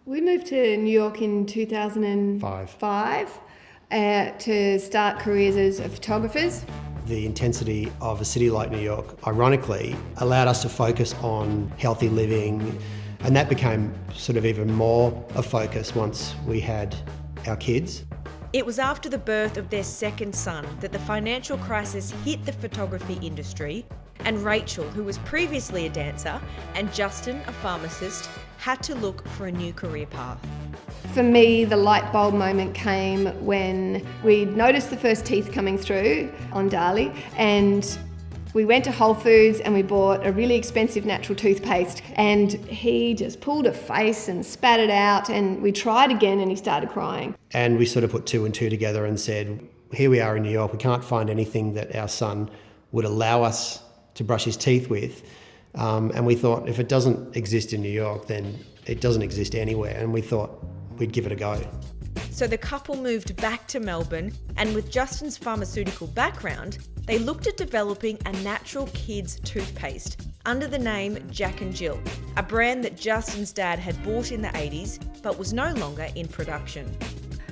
We moved to New York in 2005 to start careers as photographers. The intensity of a city like New York, ironically, allowed us to focus on healthy living, and that became sort of even more a focus once we had our kids. It was after the birth of their second son that the financial crisis hit the photography industry, and Rachel, who was previously a dancer, and Justin, a pharmacist, had to look for a new career path. For me, the light bulb moment came when we noticed the first teeth coming through on Dali, and we went to Whole Foods and we bought a really expensive natural toothpaste, and he just pulled a face and spat it out, and we tried again and he started crying. And we sort of put two and two together and said, here we are in New York, we can't find anything that our son would allow us to brush his teeth with. And we thought, if it doesn't exist in New York, then it doesn't exist anywhere. And we thought we'd give it a go. So the couple moved back to Melbourne, and with Justin's pharmaceutical background, they looked at developing a natural kids toothpaste under the name Jack and Jill, a brand that Justin's dad had bought in the 80s but was no longer in production.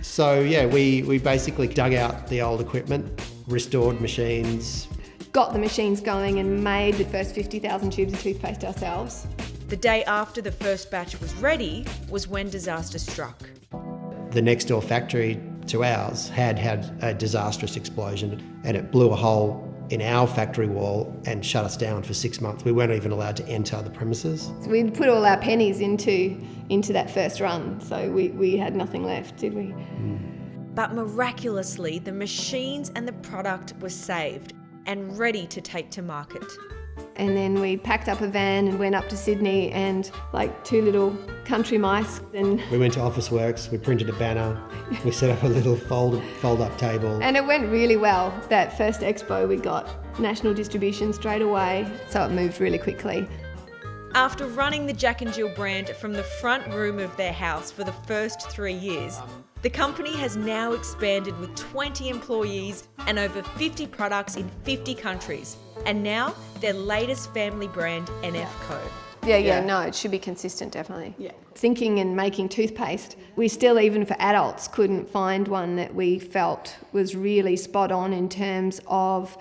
So yeah, we basically dug out the old equipment, restored machines, got the machines going and made the first 50,000 tubes of toothpaste ourselves. The day after the first batch was ready was when disaster struck. The next door factory to ours had a disastrous explosion, and it blew a hole in our factory wall and shut us down for 6 months. We weren't even allowed to enter the premises. So we'd put all our pennies into that first run, so we had nothing left, did we? But miraculously, the machines and the product were saved and ready to take to market. And then we packed up a van and went up to Sydney, and like two little country mice. And we went to Officeworks, we printed a banner, we set up a little fold-up table. And it went really well. That first expo we got national distribution straight away, so it moved really quickly. After running the Jack and Jill brand from the front room of their house for the first 3 years, the company has now expanded with 20 employees and over 50 products in 50 countries. And now, their latest family brand, NFCO. No, it should be consistent, definitely. Yeah. Thinking and making toothpaste, we still, even for adults, couldn't find one that we felt was really spot on in terms of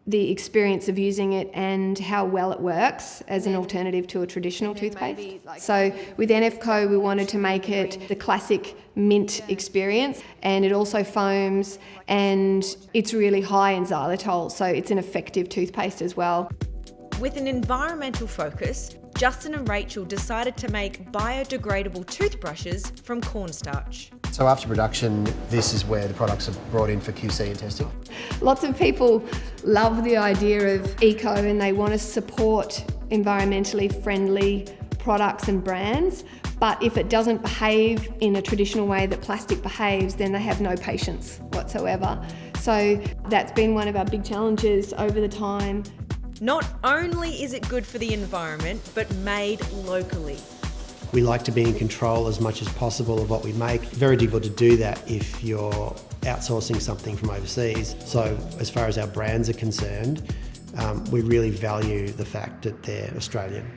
the experience of using it and how well it works as an alternative to a traditional toothpaste. So with NFCO, we wanted to make it the classic mint experience, and it also foams, and it's really high in xylitol, so it's an effective toothpaste as well. With an environmental focus, Justin and Rachel decided to make biodegradable toothbrushes from cornstarch. So after production, this is where the products are brought in for QC and testing. Lots of people love the idea of eco, and they want to support environmentally friendly products and brands, but if it doesn't behave in a traditional way that plastic behaves, then they have no patience whatsoever. So that's been one of our big challenges over the time. Not only is it good for the environment, but made locally. We like to be in control as much as possible of what we make. Very difficult to do that if you're outsourcing something from overseas. So as far as our brands are concerned, we really value the fact that they're Australian.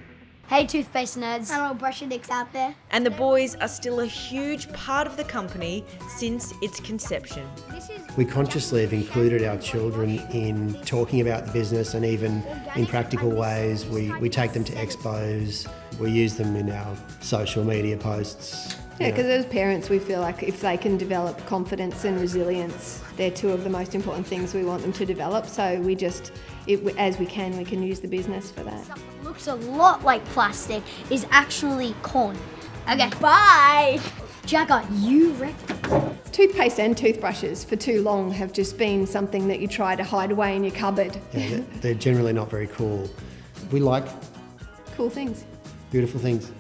Hey toothpaste nerds. Hello brushadicks out there. And the boys are still a huge part of the company since its conception. We consciously have included our children in talking about the business, and even in practical ways. We take them to expos, we use them in our social media posts. Yeah, because as parents we feel like if they can develop confidence and resilience, they're two of the most important things we want them to develop. So we just, as we can use the business for that. Looks a lot like plastic is actually corn. Okay, bye! Jagger, you reckon? Toothpaste and toothbrushes for too long have just been something that you try to hide away in your cupboard. Yeah, they're generally not very cool. We like cool things. Beautiful things.